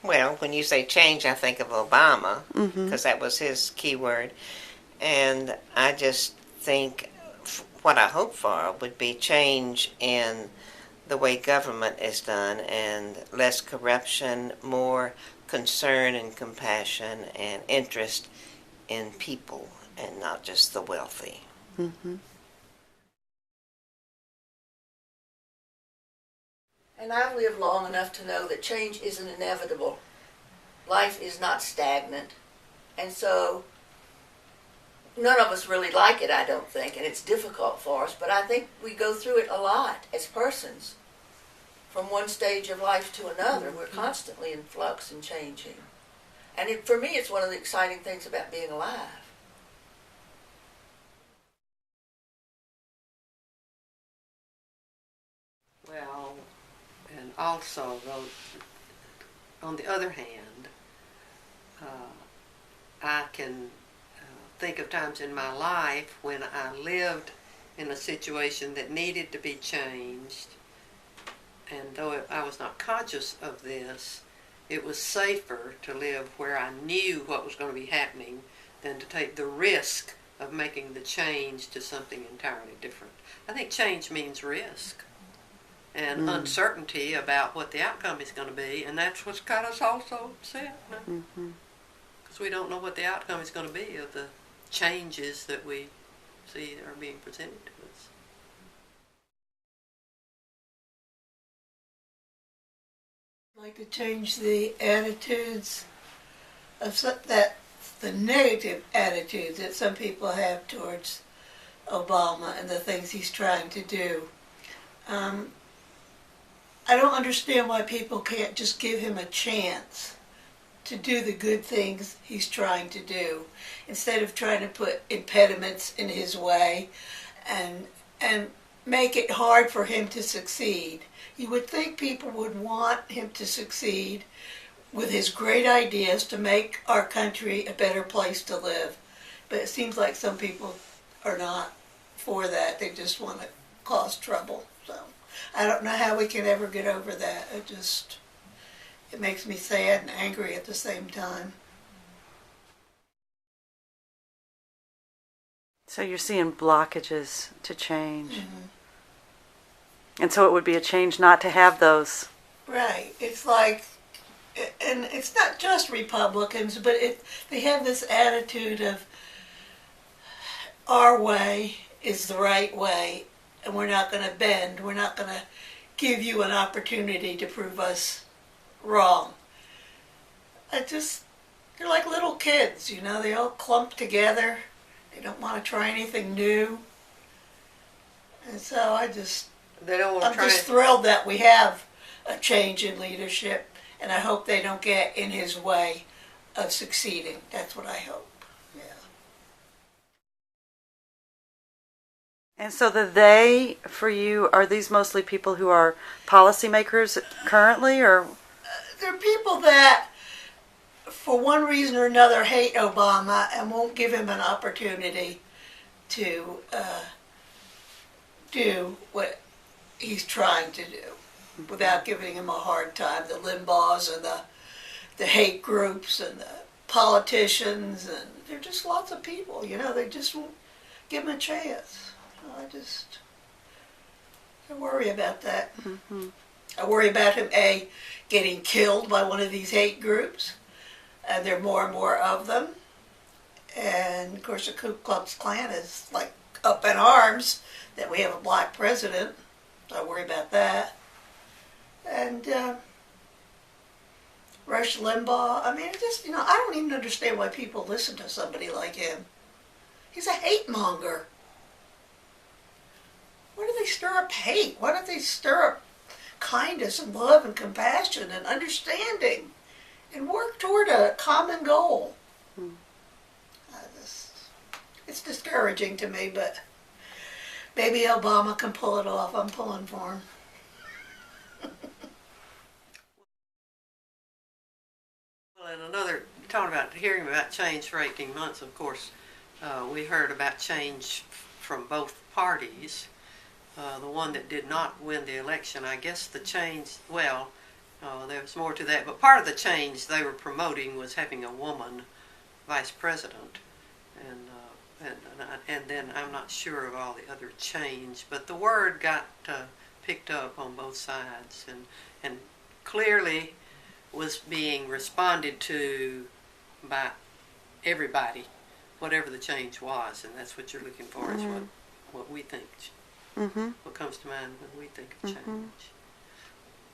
Well, when you say change, I think of Obama because that was his key word. And I just think what I hope for would be change in the way government is done and less corruption, more concern and compassion and interest in people and not just the wealthy. Mm-hmm. And I've lived long enough to know that change isn't inevitable. Life is not stagnant. And so none of us really like it, I don't think, and it's difficult for us, but I think we go through it a lot as persons. From one stage of life to another, we're constantly in flux and changing. And for me, it's one of the exciting things about being alive. Well, and also, though, on the other hand, I can think of times in my life when I lived in a situation that needed to be changed, and though I was not conscious of this, it was safer to live where I knew what was going to be happening than to take the risk of making the change to something entirely different. I think change means risk and uncertainty about what the outcome is going to be, and that's what's got us all so upset. Because we don't know what the outcome is going to be of the changes that we see are being presented to us. I'd like to change the attitudes of the negative attitudes that some people have towards Obama and the things he's trying to do. I don't understand why people can't just give him a chance to do the good things he's trying to do instead of trying to put impediments in his way and make it hard for him to succeed. You would think people would want him to succeed with his great ideas to make our country a better place to live. But it seems like some people are not for that. They just want to cause trouble. So I don't know how we can ever get over that. It makes me sad and angry at the same time. So you're seeing blockages to change. And so it would be a change not to have those. Right. It's like, and it's not just Republicans, but they have this attitude of our way is the right way, and we're not going to bend. We're not going to give you an opportunity to prove us wrong. They're like little kids, you know. They all clump together. They don't want to try anything new. And so I'm just thrilled that we have a change in leadership, and I hope they don't get in his way of succeeding. That's what I hope. Yeah. And so the they, for you, are these mostly people who are policymakers currently, or? They're people that, for one reason or another, hate Obama and won't give him an opportunity to do what he's trying to do without giving him a hard time. The Limbaughs and the hate groups and the politicians, and there are just lots of people, you know, they just won't give him a chance. I worry about that. I worry about him, getting killed by one of these hate groups, and there are more and more of them. And of course the Ku Klux Klan is like up in arms that we have a black president. I worry about that. And Rush Limbaugh, I mean, I don't even understand why people listen to somebody like him. He's a hate monger. Why do they stir up hate? Why don't they stir up kindness and love and compassion and understanding and work toward a common goal? It's discouraging to me, but maybe Obama can pull it off. I'm pulling for him. Well, and hearing about change for 18 months, of course, we heard about change from both parties. The one that did not win the election, I guess the change, well, Oh, there was more to that. But part of the change they were promoting was having a woman vice president. And then I'm not sure of all the other change. But the word got picked up on both sides and clearly was being responded to by everybody, whatever the change was. And that's what you're looking for is what we think, what comes to mind when we think of change.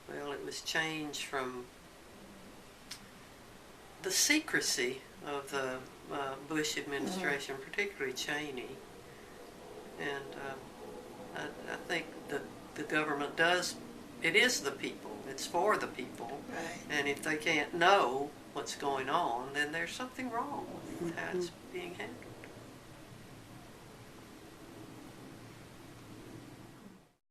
Well, it was change from the secrecy of the Bush administration, particularly Cheney. And I think the government does, it is the people, it's for the people. Right. And if they can't know what's going on, then there's something wrong with how it's being handled.